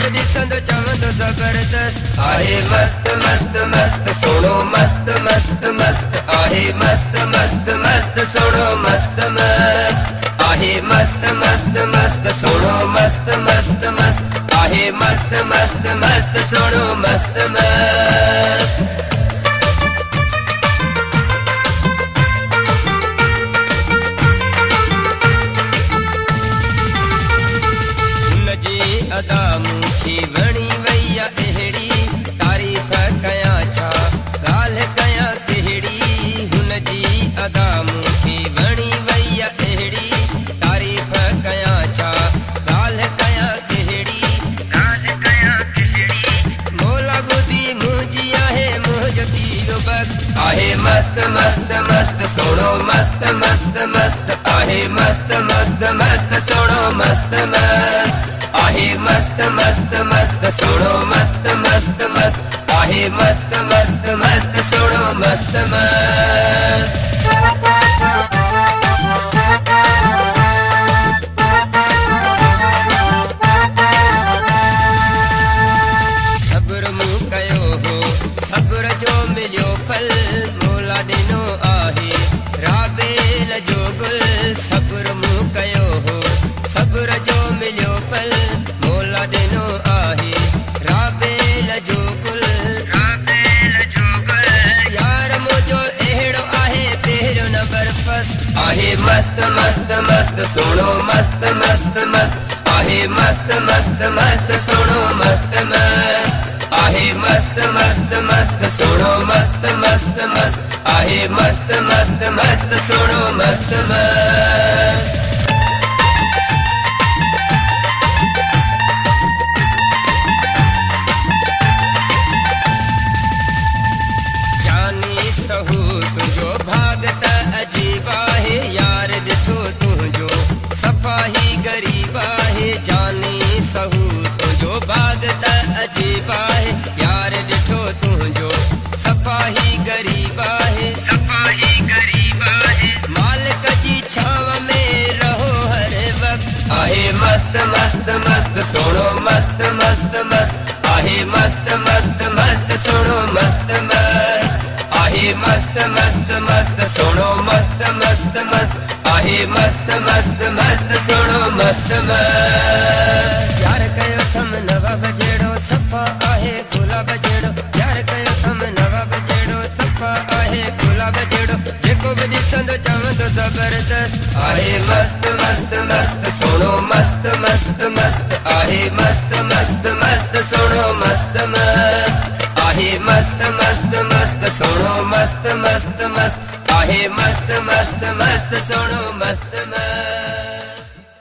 बि ॾिसंदो चवंदो ज़बरदस्त आहे मस्त मस्त मस्त सोणो मस्त मस्त मस्त आहे मस्त मस्त मस्त सोणो मस्त मस्त आहे मस्त मस्त मस्त सोणो मस्त मस्त मस्त आहे मस्त मस्त मस्त सोणो मस्त मस्त अदा मूंखे वणी वई आहे अहिड़ी तारीफ़ कयां छा ॻाल्हि कयां कहिड़ी हुन जी अदा मूंखे वणी वई आहे अहिड़ी तारीफ़ कयां छा ॻाल्हि कयां कहिड़ी मोला ॿुधी मुंहिंजी आहे मुंहिंजो तीरो बख़्त आहे मस्त मस्त मस्त सोणो मस्त मस्त मस्त आहे मस्त मस्त मस्त सोणो मस्त मस्त आहे मस्त मस्त मस्त सोणो मस्त मस्त मस्त आहे मस्त मस्त मस्त सोणो मस्त मस्त सब्र मूं कयो हो सब्र जो मिलियो फल मोला ॾिनो आहे राबेल जो गुल सब्र मूं कयो हो सब्र जो मिलियो फल मोला ॾिनो आहे राबेल जो गुल यार मुंहिंजो अहिड़ो आहे पहिरियों नंबर फस्ट आहे मस्त मस्त मस्त सोणो मस्त मस्त मस्त आहे मस्त मस्त मस्त सोणो मस्त मस्त आहे मस्त मस्त मस्त सोणो मस्त मस्त मस्त आहे मस्त मस्त मस्त सोणो मस्त मस्त तुझो भाग त अजीब आहे यार ॾिठो तुंहिंजो सफ़ा ही ग़रीब आहे जाने सहू तुंहिंजो भाग त अजीब आहे यार ॾिठो तुंहिंजो सफ़ा ही ग़रीब आहे मालिक जी छांव में रहो हर वक़्त आहे मस्त मस्त मस्त सोणो मस्त मस्त मस्त आहे मस्त मस्त मस्त सोणो मस्त मस्त आहे मस्त मस्त मस्त सोणो मस्त मस्त मस्त आहे मस्त मस्त मस्त सोणो मस्त मस्त यार कयो थम नवाब जहिड़ो सफ़ा आहे गुलाब जहिड़ो यार कयो थम नवाब जहिड़ो सफ़ा आहे गुलाब जहिड़ो जेको बि ॾिसंदो चवंदो ज़बरदस्त आहे मस्त मस्त मस्त सोणो मस्त मस्त मस्त आहे मस्त मस्त मस्त सोणो मस्त मस्त आहे मस्त मस्त मस्त सोणो मस्त मस्त मस्त आहे मस्त मस्त मस्त सोणो मस्त मस्त